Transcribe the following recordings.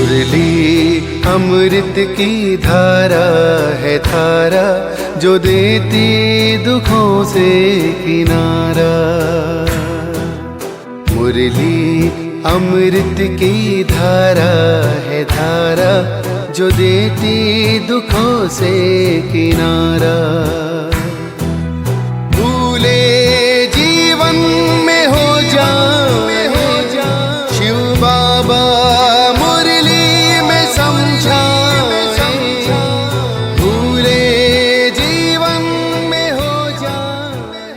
मुरली अमृत की धारा है धारा, जो देती दुखों से किनारा। मुरली अमृत की धारा है धारा, जो देती दुखों से किनारा। भूले जीवन में हो जाए शिव बाबा मुरली में समझाए, भूले जीवन में हो जाए।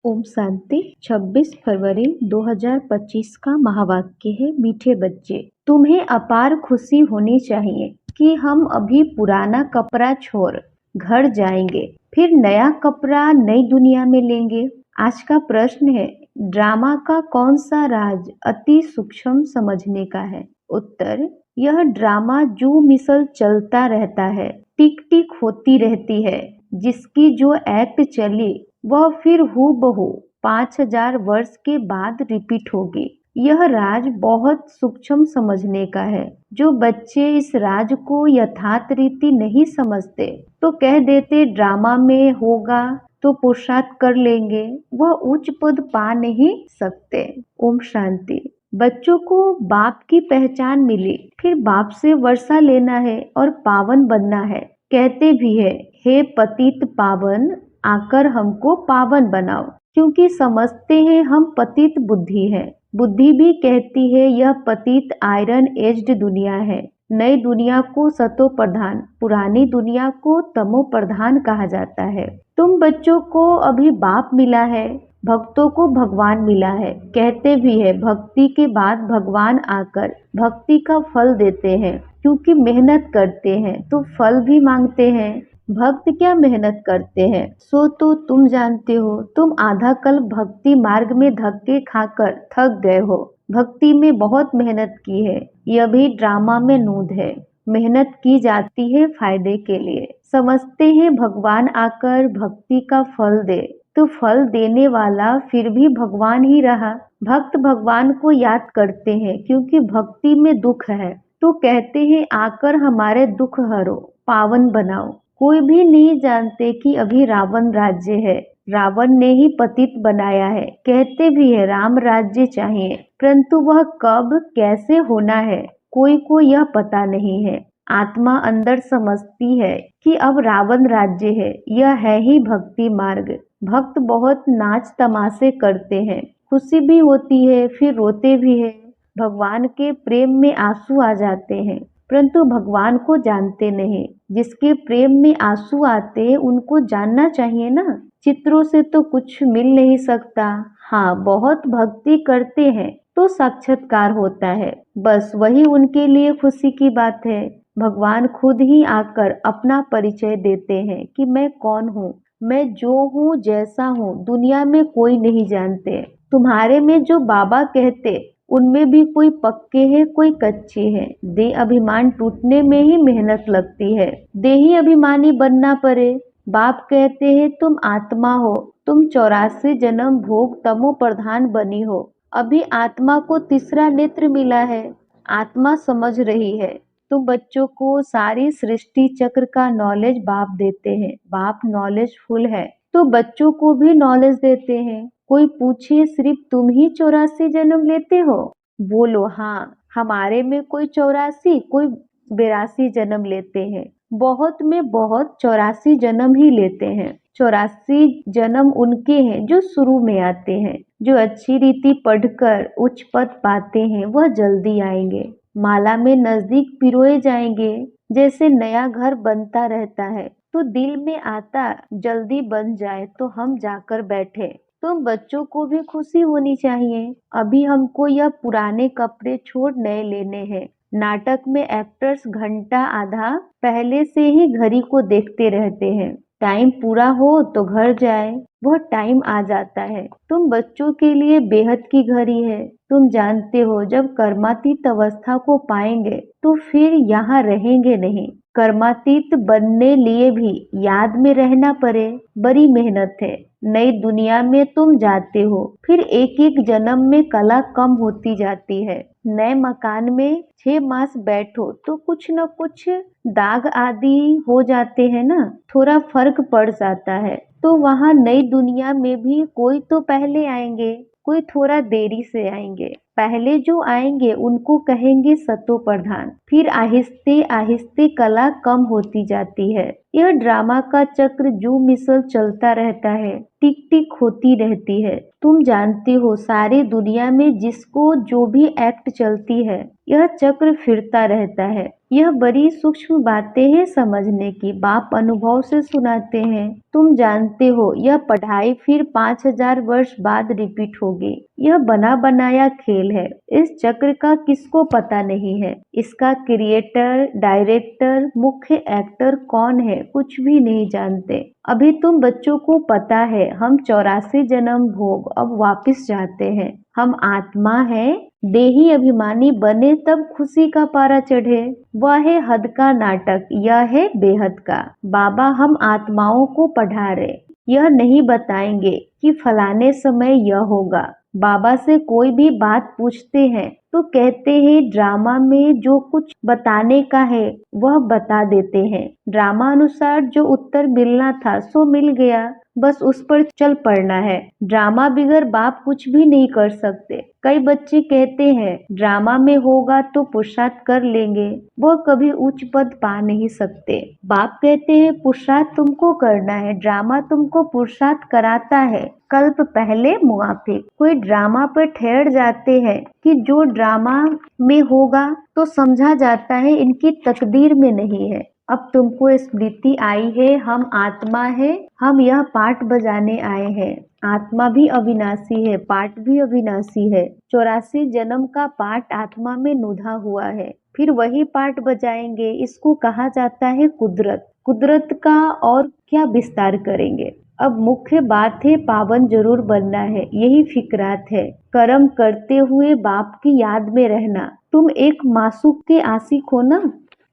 ओम शांति। 26 फरवरी 2025 का महावाक्य है, मीठे बच्चे, तुम्हें अपार खुशी होनी चाहिए कि हम अभी पुराना कपड़ा छोड़ घर जाएंगे, फिर नया कपड़ा नई दुनिया में लेंगे। आज का प्रश्न है, ड्रामा का कौन सा राज अति सूक्ष्म समझने का है? उत्तर, यह ड्रामा जो मिसल चलता रहता है, टिक टिक होती रहती है, जिसकी जो एक्ट चली वह फिर हूबहू 5000 वर्ष के बाद रिपीट होगी। यह राज बहुत सूक्ष्म समझने का है। जो बच्चे इस राज को यथार्थ रीति नहीं समझते तो कह देते ड्रामा में होगा तो पुरुषार्थ कर लेंगे, वह उच्च पद पा नहीं सकते। ओम शांति। बच्चों को बाप की पहचान मिली, फिर बाप से वर्षा लेना है और पावन बनना है। कहते भी है, हे पतित पावन आकर हमको पावन बनाओ, क्योंकि समझते हैं हम पतित बुद्धि है। बुद्धि भी कहती है यह पतित आयरन एज्ड दुनिया है। नई दुनिया को सतो प्रधान, पुरानी दुनिया को तमो प्रधान कहा जाता है। तुम बच्चों को अभी बाप मिला है, भक्तों को भगवान मिला है। कहते भी है भक्ति के बाद भगवान आकर भक्ति का फल देते हैं, क्योंकि मेहनत करते हैं तो फल भी मांगते हैं। भक्त क्या मेहनत करते हैं सो तो तुम जानते हो। तुम आधा कल भक्ति मार्ग में धक्के खाकर थक गए हो। भक्ति में बहुत मेहनत की है, यह भी ड्रामा में नूद है। मेहनत की जाती है फायदे के लिए। समझते हैं भगवान आकर भक्ति का फल दे, तो फल देने वाला फिर भी भगवान ही रहा। भक्त भगवान को याद करते हैं क्योंकि भक्ति में दुख है, तो कहते हैं आकर हमारे दुख हरो, पावन बनाओ। कोई भी नहीं जानते कि अभी रावण राज्य है, रावण ने ही पतित बनाया है। कहते भी है राम राज्य चाहिए, परंतु वह कब कैसे होना है कोई को यह पता नहीं है। आत्मा अंदर समझती है कि अब रावण राज्य है, यह है ही भक्ति मार्ग। भक्त बहुत नाच तमाशे करते हैं, खुशी भी होती है फिर रोते भी है। भगवान के प्रेम में आंसू आ जाते हैं, परंतु भगवान को जानते नहीं। जिसके प्रेम में आंसू आते उनको जानना चाहिए ना। चित्रों से तो कुछ मिल नहीं सकता। हाँ, बहुत भक्ति करते हैं तो साक्षात्कार होता है, बस वही उनके लिए खुशी की बात है। भगवान खुद ही आकर अपना परिचय देते हैं कि मैं कौन हूँ, मैं जो हूँ जैसा हूँ दुनिया में कोई नहीं जानते। तुम्हारे में जो बाबा कहते उनमें भी कोई पक्के हैं कोई कच्चे हैं। देह अभिमान टूटने में ही मेहनत लगती है, देही अभिमानी बनना पड़े। बाप कहते हैं तुम आत्मा हो, तुम 84 जन्म भोग तमो प्रधान बनी हो। अभी आत्मा को तीसरा नेत्र मिला है, आत्मा समझ रही है। तुम बच्चों को सारी सृष्टि चक्र का नॉलेज बाप देते हैं। बाप नॉलेजफुल है तो बच्चों को भी नॉलेज देते हैं। कोई पूछे सिर्फ तुम ही 84 जन्म लेते हो? बोलो हाँ, हमारे में कोई 84 कोई 82 जन्म लेते हैं। बहुत में बहुत 84 जन्म ही लेते हैं। 84 जन्म उनके हैं जो शुरू में आते हैं। जो अच्छी रीति पढ़कर उच्च पद पाते हैं वह जल्दी आएंगे। माला में नजदीक पिरोए जाएंगे। जैसे नया घर बनता रहता है तो दिल में आता जल्दी बन जाए तो हम जाकर बैठे। तो बच्चों को भी खुशी होनी चाहिए। अभी हमको यह पुराने कपड़े छोड़ नए लेने हैं। नाटक में एक्टर्स घंटा आधा पहले से ही घड़ी को देखते रहते हैं। टाइम पूरा हो तो घर जाए, वह टाइम आ जाता है। तुम बच्चों के लिए बेहद की घड़ी है। तुम जानते हो जब कर्मातीत अवस्था को पाएंगे तो फिर यहाँ रहेंगे नहीं। कर्मातीत बनने लिए भी याद में रहना पड़े, बड़ी मेहनत है। नई दुनिया में तुम जाते हो, फिर एक एक जन्म में कला कम होती जाती है। नए मकान में 6 मास बैठो तो कुछ न कुछ दाग आदि हो जाते हैं ना, थोड़ा फर्क पड़ जाता है। तो वहाँ नई दुनिया में भी कोई तो पहले आएंगे, कोई थोड़ा देरी से आएंगे। पहले जो आएंगे उनको कहेंगे सतो प्रधान, फिर आहिस्ते आहिस्ते कला कम होती जाती है। यह ड्रामा का चक्र जो मिसल चलता रहता है, टिक टिक होती रहती है। तुम जानते हो सारी दुनिया में जिसको जो भी एक्ट चलती है, यह चक्र फिरता रहता है। यह बड़ी सूक्ष्म बातें हैं समझने की, बाप अनुभव से सुनाते हैं। तुम जानते हो यह पढ़ाई फिर 5000 वर्ष बाद रिपीट होगी। यह बना बनाया खेल है। इस चक्र का किसको पता नहीं है। इसका क्रिएटर, डायरेक्टर, मुख्य एक्टर कौन है, कुछ भी नहीं जानते। अभी तुम बच्चों को पता है हम 84 जन्म भोग अब वापिस जाते हैं। हम आत्मा है, देही अभिमानी बने तब खुशी का पारा चढ़े। वह है हद का नाटक, यह है बेहद का। बाबा हम आत्माओं को पढ़ा रहे, यह नहीं बताएंगे कि फलाने समय यह होगा। बाबा से कोई भी बात पूछते हैं तो कहते हैं ड्रामा में जो कुछ बताने का है वह बता देते हैं। ड्रामा अनुसार जो उत्तर मिलना था सो मिल गया, बस उस पर चल पड़ना है। ड्रामा बिगर बाप कुछ भी नहीं कर सकते। कई बच्चे कहते हैं ड्रामा में होगा तो पुरुषार्थ कर लेंगे, वह कभी उच्च पद पा नहीं सकते। बाप कहते हैं पुरुषार्थ तुमको करना है, ड्रामा तुमको पुरुषार्थ कराता है। कल्प पहले मुआफिक। कोई ड्रामा पर ठहर जाते हैं कि जो ड्रामा में होगा तो समझा जाता है इनकी तकदीर में नहीं है। अब तुमको स्मृति आई है, हम आत्मा है, हम यह पाठ बजाने आए हैं। आत्मा भी अविनाशी है, पाठ भी अविनाशी है। 84 जन्म का पाठ आत्मा में नुधा हुआ है, फिर वही पाठ बजाएंगे। इसको कहा जाता है कुदरत। कुदरत का और क्या विस्तार करेंगे। अब मुख्य बात है पावन जरूर बनना है, यही फिक्रात है। कर्म करते हुए बाप की याद में रहना। तुम एक मासूक के आशिक हो ना,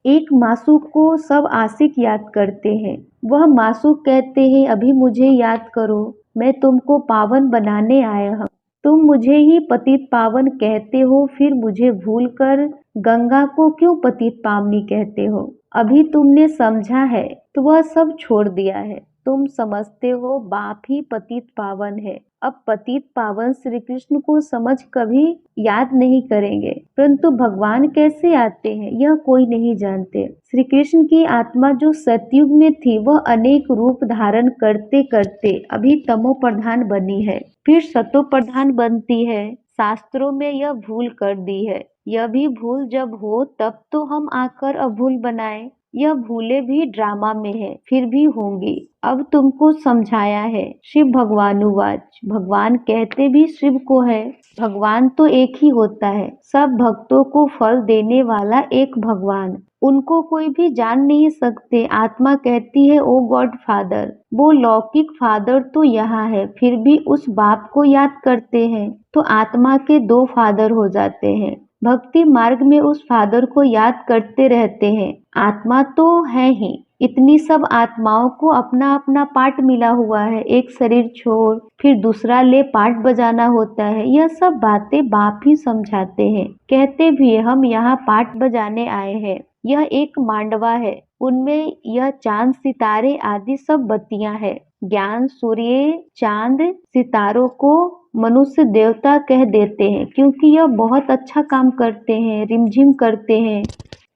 एक मासूक को सब आशिक याद करते हैं। वह मासूक कहते हैं अभी मुझे याद करो, मैं तुमको पावन बनाने आया हूँ। तुम मुझे ही पतित पावन कहते हो, फिर मुझे भूलकर गंगा को क्यों पतित पावनी कहते हो। अभी तुमने समझा है तो वह सब छोड़ दिया है। तुम समझते हो बाप ही पतित पावन है। अब पतित पावन श्री कृष्ण को समझ कभी याद नहीं करेंगे, परंतु भगवान कैसे आते हैं यह कोई नहीं जानते। श्री कृष्ण की आत्मा जो सतयुग में थी वह अनेक रूप धारण करते करते अभी तमो प्रधान बनी है, फिर सतो प्रधान बनती है। शास्त्रों में यह भूल कर दी है। यह भी भूल जब हो तब तो हम आकर अभूल बनाए। यह भूले भी ड्रामा में है, फिर भी होंगी। अब तुमको समझाया है। शिव भगवानुवाच, भगवान कहते भी शिव को है। भगवान तो एक ही होता है, सब भक्तों को फल देने वाला एक भगवान। उनको कोई भी जान नहीं सकते। आत्मा कहती है ओ गॉड फादर। वो लौकिक फादर तो यहाँ है, फिर भी उस बाप को याद करते हैं तो आत्मा के 2 फादर हो जाते हैं। भक्ति मार्ग में उस फादर को याद करते रहते हैं। आत्मा तो है ही। इतनी सब आत्माओं को अपना अपना पार्ट मिला हुआ है। एक शरीर छोड़ फिर दूसरा ले पार्ट बजाना होता है। यह सब बातें बाप ही समझाते हैं। कहते भी है हम यहाँ पार्ट बजाने आए हैं। यह एक मांडवा है, उनमें यह चांद सितारे आदि सब बत्तियां है। ज्ञान सूर्य चांद सितारों को मनुष्य देवता कह देते हैं क्योंकि यह बहुत अच्छा काम करते हैं, रिमझिम करते हैं,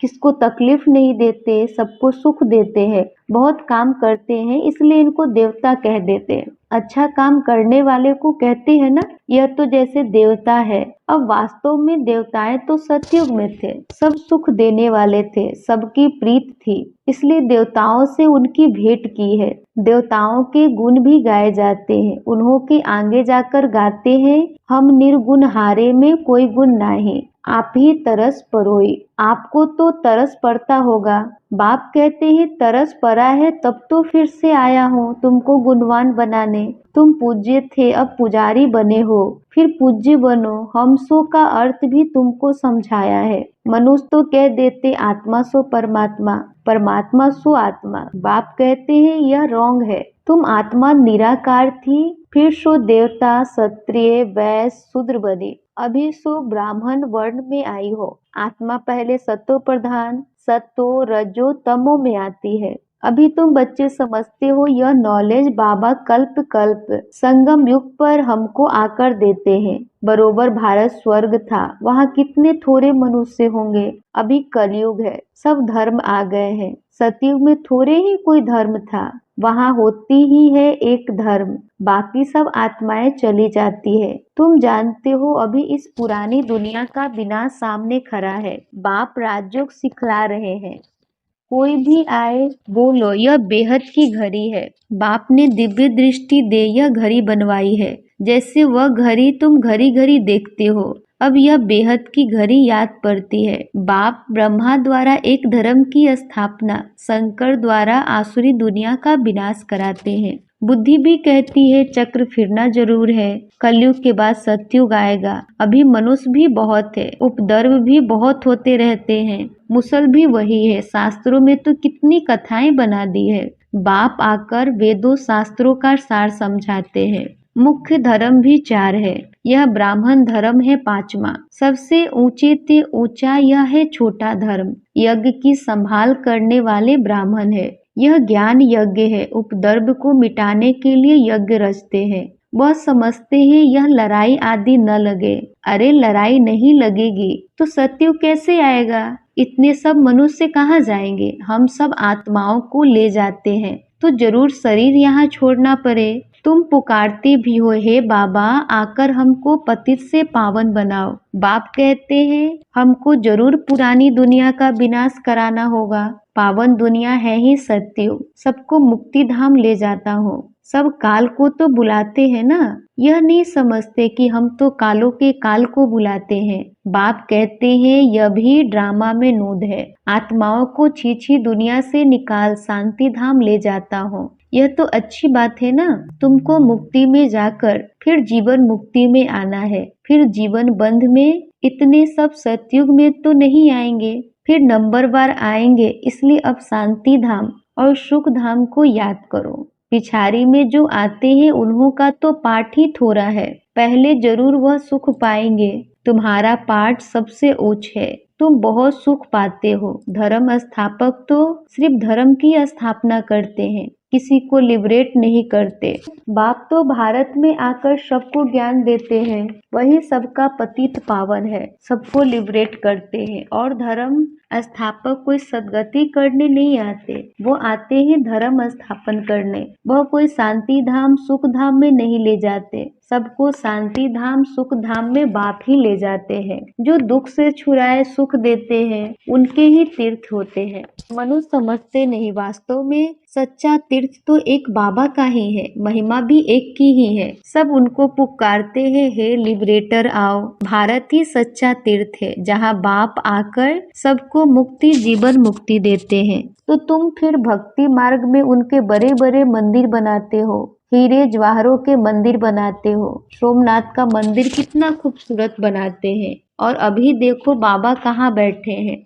किसको तकलीफ नहीं देते, सबको सुख देते हैं, बहुत काम करते हैं, इसलिए इनको देवता कह देते हैं। अच्छा काम करने वाले को कहते हैं ना, यह तो जैसे देवता है। अब वास्तव में देवताएं तो सतयुग में थे, सब सुख देने वाले थे, सबकी प्रीत थी, इसलिए देवताओं से उनकी भेंट की है। देवताओं के गुण भी गाए जाते हैं। उन्हों के आगे जाकर गाते हैं हम निर्गुण हारे में कोई गुण नहीं, आप ही तरस परोई। आपको तो तरस पड़ता होगा। बाप कहते हैं तरस पड़ा है तब तो फिर से आया हूँ तुमको गुणवान बनाने। तुम पूज्य थे अब पुजारी बने हो, फिर पूज्य बनो। हम सो का अर्थ भी तुमको समझाया है। मनुष्य तो कह देते आत्मा सो परमात्मा, परमात्मा सो आत्मा। बाप कहते हैं यह रॉन्ग है। तुम आत्मा निराकार थी, फिर सो देवता, क्षत्रिय, वैश्य, शूद्र बनी, अभी सो ब्राह्मण वर्ण में आई हो। आत्मा पहले सतो प्रधान, सतो रजो तमो में आती है। अभी तुम बच्चे समझते हो यह नॉलेज बाबा कल्प कल्प संगम युग पर हमको आकर देते हैं। बरोबर भारत स्वर्ग था, वहाँ कितने थोड़े मनुष्य होंगे। अभी कलयुग है, सब धर्म आ गए हैं। सतयुग में थोड़े ही कोई धर्म था, वहाँ होती ही है एक धर्म, बाकी सब आत्माएं चली जाती है। तुम जानते हो अभी इस पुरानी दुनिया का विनाश सामने खड़ा है। बाप राजयोग सिखला रहे हैं। कोई भी आए बोलो यह बेहद की घड़ी है। बाप ने दिव्य दृष्टि दे यह घड़ी बनवाई है, जैसे वह घड़ी तुम घड़ी घड़ी देखते हो। अब यह बेहद की घड़ी याद पड़ती है। बाप ब्रह्मा द्वारा एक धर्म की स्थापना, शंकर द्वारा आसुरी दुनिया का विनाश कराते हैं। बुद्धि भी कहती है चक्र फिरना जरूर है, कलयुग के बाद सतयुग आएगा। अभी मनुष्य भी बहुत है, उपद्रव भी बहुत होते रहते हैं, मुसल भी वही है। शास्त्रों में तो कितनी कथाएं बना दी है। बाप आकर वेदों शास्त्रों का सार समझाते हैं। मुख्य धर्म भी 4 है, यह ब्राह्मण धर्म है 5वां। सबसे ऊंचे ते ऊंचा यह है छोटा धर्म। यज्ञ की संभाल करने वाले ब्राह्मण है। यह ज्ञान यज्ञ है, उपद्रव को मिटाने के लिए यज्ञ रचते हैं। वह समझते हैं यह लड़ाई आदि न लगे। अरे लड़ाई नहीं लगेगी तो सतयुग कैसे आएगा? इतने सब मनुष्य कहाँ जाएंगे? हम सब आत्माओं को ले जाते हैं तो जरूर शरीर यहाँ छोड़ना पड़े। तुम पुकारते भी हो हे बाबा आकर हमको पतित से पावन बनाओ। बाप कहते हैं हमको जरूर पुरानी दुनिया का विनाश कराना होगा। पावन दुनिया है ही सतयुग, सबको मुक्ति धाम ले जाता हूँ। सब काल को तो बुलाते हैं ना, यह नहीं समझते कि हम तो कालों के काल को बुलाते हैं। बाप कहते हैं यह भी ड्रामा में नूद है। आत्माओं को छीछी दुनिया से निकाल शांति धाम ले जाता हूँ। यह तो अच्छी बात है ना। तुमको मुक्ति में जाकर फिर जीवन मुक्ति में आना है, फिर जीवन बंध में। इतने सब सतयुग में तो नहीं आएंगे, फिर नंबरवार आएंगे। इसलिए अब शांति धाम और सुख धाम को याद करो। पिछाड़ी में जो आते हैं उन्हों का तो पाठ ही थोड़ा है, पहले जरूर वह सुख पाएंगे। तुम्हारा पाठ सबसे उच्च है, तुम बहुत सुख पाते हो। धर्म स्थापक तो सिर्फ धर्म की स्थापना करते हैं, किसी को लिबरेट नहीं करते। बाप तो भारत में आकर सबको ज्ञान देते हैं, वही सबका पतित पावन है, सबको लिबरेट करते हैं। और धर्म स्थापक कोई सदगति करने नहीं आते, वो आते हैं धर्म स्थापन करने। वह कोई शांति धाम सुख धाम में नहीं ले जाते, सबको शांति धाम सुख धाम में बाप ही ले जाते हैं। जो दुख से छुड़ाए सुख देते हैं उनके ही तीर्थ होते हैं। मनुष्य समझते नहीं, वास्तव में सच्चा तीर्थ तो एक बाबा का ही है, महिमा भी एक की ही है। सब उनको पुकारते हैं हे लिबरेटर आओ। भारत ही सच्चा तीर्थ है जहाँ बाप आकर सबको मुक्ति जीवन मुक्ति देते हैं। तो तुम फिर भक्ति मार्ग में उनके बड़े बड़े मंदिर बनाते हो, हीरे जवाहरों के मंदिर बनाते हो, सोमनाथ का मंदिर कितना खूबसूरत बनाते हैं। और अभी देखो बाबा कहाँ बैठे हैं,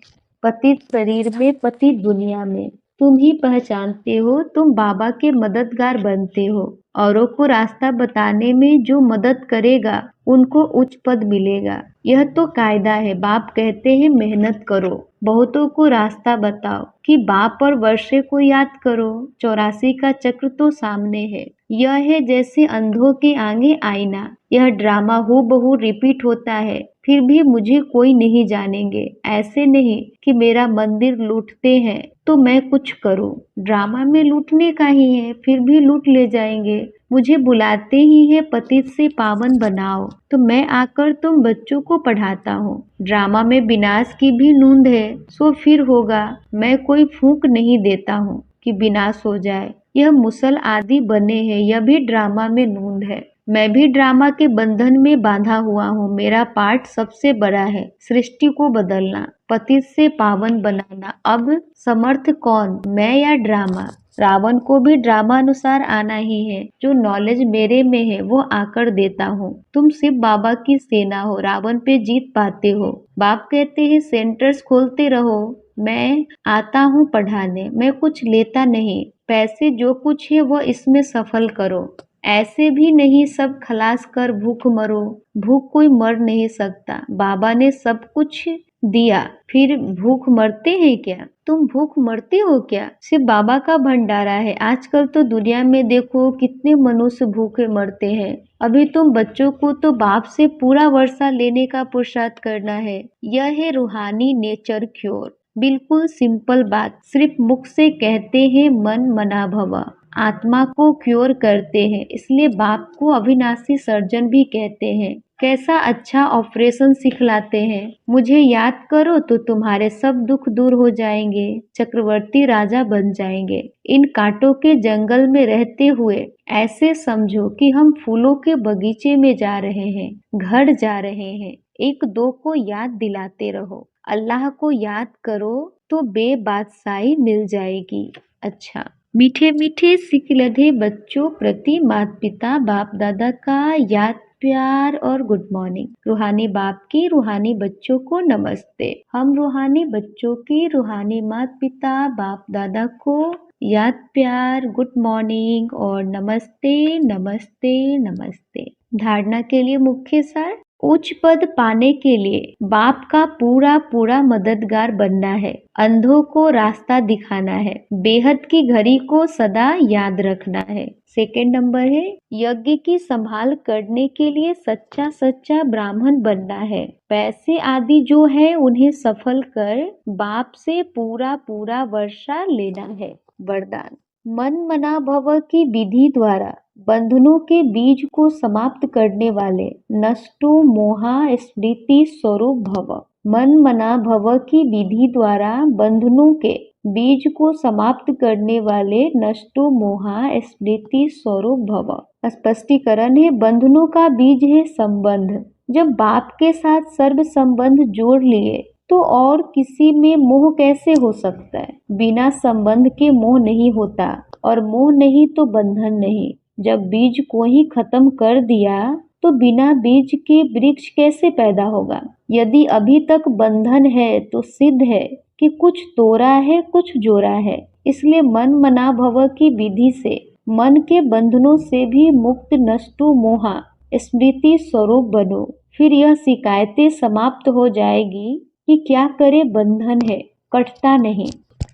पतित शरीर में पतित दुनिया में। तुम ही पहचानते हो, तुम बाबा के मददगार बनते हो। औरों को रास्ता बताने में जो मदद करेगा उनको उच्च पद मिलेगा। यह तो कायदा है। बाप कहते हैं मेहनत करो, बहुतों को रास्ता बताओ कि बाप और वर्षे को याद करो। 84 का चक्र तो सामने है। यह है जैसे अंधों के आगे आईना। यह ड्रामा हूबहू रिपीट होता है, फिर भी मुझे कोई नहीं जानेंगे। ऐसे नहीं कि मेरा मंदिर लूटते हैं तो मैं कुछ करूं। ड्रामा में लूटने का ही है, फिर भी लूट ले जाएंगे। मुझे बुलाते ही है पतित से पावन बनाओ, तो मैं आकर तुम बच्चों को पढ़ाता हूँ। ड्रामा में विनाश की भी नूंद है, सो फिर होगा। मैं कोई फूंक नहीं देता हूँ कि विनाश हो जाए। यह मुसल आदि बने हैं, यह भी ड्रामा में नूंद है। मैं भी ड्रामा के बंधन में बांधा हुआ हूँ। मेरा पार्ट सबसे बड़ा है, सृष्टि को बदलना, पतित से पावन बनाना। अब समर्थ कौन, मैं या ड्रामा? रावण को भी ड्रामा अनुसार आना ही है। जो नॉलेज मेरे में है वो आकर देता हूँ। तुम शिव बाबा की सेना हो, रावण पे जीत पाते हो। बाप कहते हैं सेंटर्स खोलते रहो, मैं आता हूँ पढ़ाने। मैं कुछ लेता नहीं, पैसे जो कुछ है वो इसमें सफल करो। ऐसे भी नहीं सब खलास कर भूख मरो। भूख कोई मर नहीं सकता, बाबा ने सब कुछ दिया, फिर भूख मरते हैं क्या? तुम भूख मरते हो क्या? सिर्फ बाबा का भंडारा है। आजकल तो दुनिया में देखो कितने मनुष्य भूखे मरते हैं। अभी तुम बच्चों को तो बाप से पूरा वर्षा लेने का पुरुषार्थ करना है। यह है रूहानी नेचर क्योर। बिल्कुल सिंपल बात, सिर्फ मुख से कहते हैं मन मना भवा, आत्मा को क्योर करते हैं। इसलिए बाप को अविनाशी सर्जन भी कहते हैं। कैसा अच्छा ऑपरेशन सिखलाते हैं। मुझे याद करो तो तुम्हारे सब दुख दूर हो जाएंगे, चक्रवर्ती राजा बन जाएंगे। इन कांटों के जंगल में रहते हुए ऐसे समझो कि हम फूलों के बगीचे में जा रहे हैं, घर जा रहे हैं। एक दो को याद दिलाते रहो, अल्लाह को याद करो तो बेबादशाही मिल जाएगी। अच्छा, मीठे मीठे सिकलधे बच्चों प्रति माता पिता बाप दादा का याद प्यार और गुड मॉर्निंग। रूहानी बाप की रूहानी बच्चों को नमस्ते। हम रूहानी बच्चों की रूहानी माता पिता बाप दादा को याद प्यार गुड मॉर्निंग और नमस्ते नमस्ते नमस्ते। धारणा के लिए मुख्य सार, उच्च पद पाने के लिए बाप का पूरा पूरा मददगार बनना है, अंधों को रास्ता दिखाना है, बेहद की घड़ी को सदा याद रखना है। सेकेंड नंबर है, यज्ञ की संभाल करने के लिए सच्चा सच्चा ब्राह्मण बनना है। पैसे आदि जो है उन्हें सफल कर बाप से पूरा पूरा वर्षा लेना है। वरदान, मन मना भव की विधि द्वारा बंधनों के बीज को समाप्त करने वाले नष्टो मोहा स्मृति स्वरूप भव। मन मना भव की विधि द्वारा बंधनों के बीज को समाप्त करने वाले नष्टो मोहा स्मृति स्वरूप भव। स्पष्टीकरण है, बंधनों का बीज है संबंध। जब बाप के साथ सर्व संबंध जोड़ लिए तो और किसी में मोह कैसे हो सकता है? बिना संबंध के मोह नहीं होता, और मोह नहीं तो बंधन नहीं। जब बीज को ही खत्म कर दिया तो बिना बीज के वृक्ष कैसे पैदा होगा? यदि अभी तक बंधन है तो सिद्ध है कि कुछ तोड़ा है कुछ जोड़ा है। इसलिए मन मना भव की विधि से मन के बंधनों से भी मुक्त नष्टो मोहा स्मृति स्वरूप बनो। फिर यह शिकायतें समाप्त हो जाएगी कि क्या करे बंधन है, कटता नहीं।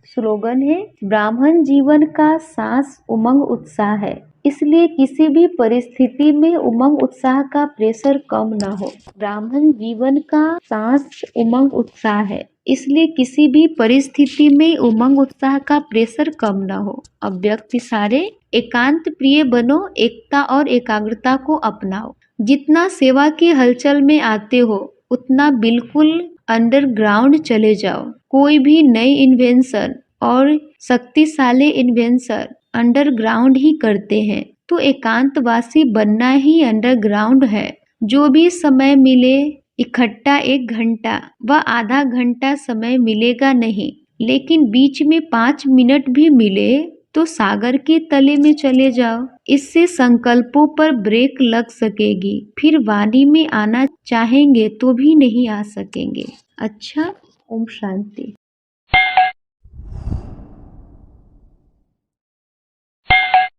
स्लोगन है, ब्राह्मण जीवन का सांस उमंग उत्साह है, इसलिए किसी भी परिस्थिति में उमंग उत्साह का प्रेशर कम न हो। ब्राह्मण जीवन का सांस उमंग उत्साह है, इसलिए किसी भी परिस्थिति में उमंग उत्साह का प्रेशर कम न हो। अव्यक्त सारे, एकांत प्रिय बनो, एकता और एकाग्रता को अपनाओ। जितना सेवा की हलचल में आते हो उतना बिल्कुल अंडरग्राउंड चले जाओ। कोई भी नई इन्वेंशन और शक्तिशाली इन्वेंशन अंडरग्राउंड ही करते हैं, तो एकांतवासी बनना ही अंडरग्राउंड है। जो भी समय मिले, इकट्ठा 1 घंटा व आधा घंटा समय मिलेगा नहीं, लेकिन बीच में 5 मिनट भी मिले तो सागर के तले में चले जाओ। इससे संकल्पों पर ब्रेक लग सकेगी, फिर वाणी में आना चाहेंगे तो भी नहीं आ सकेंगे। अच्छा, ओम शांति।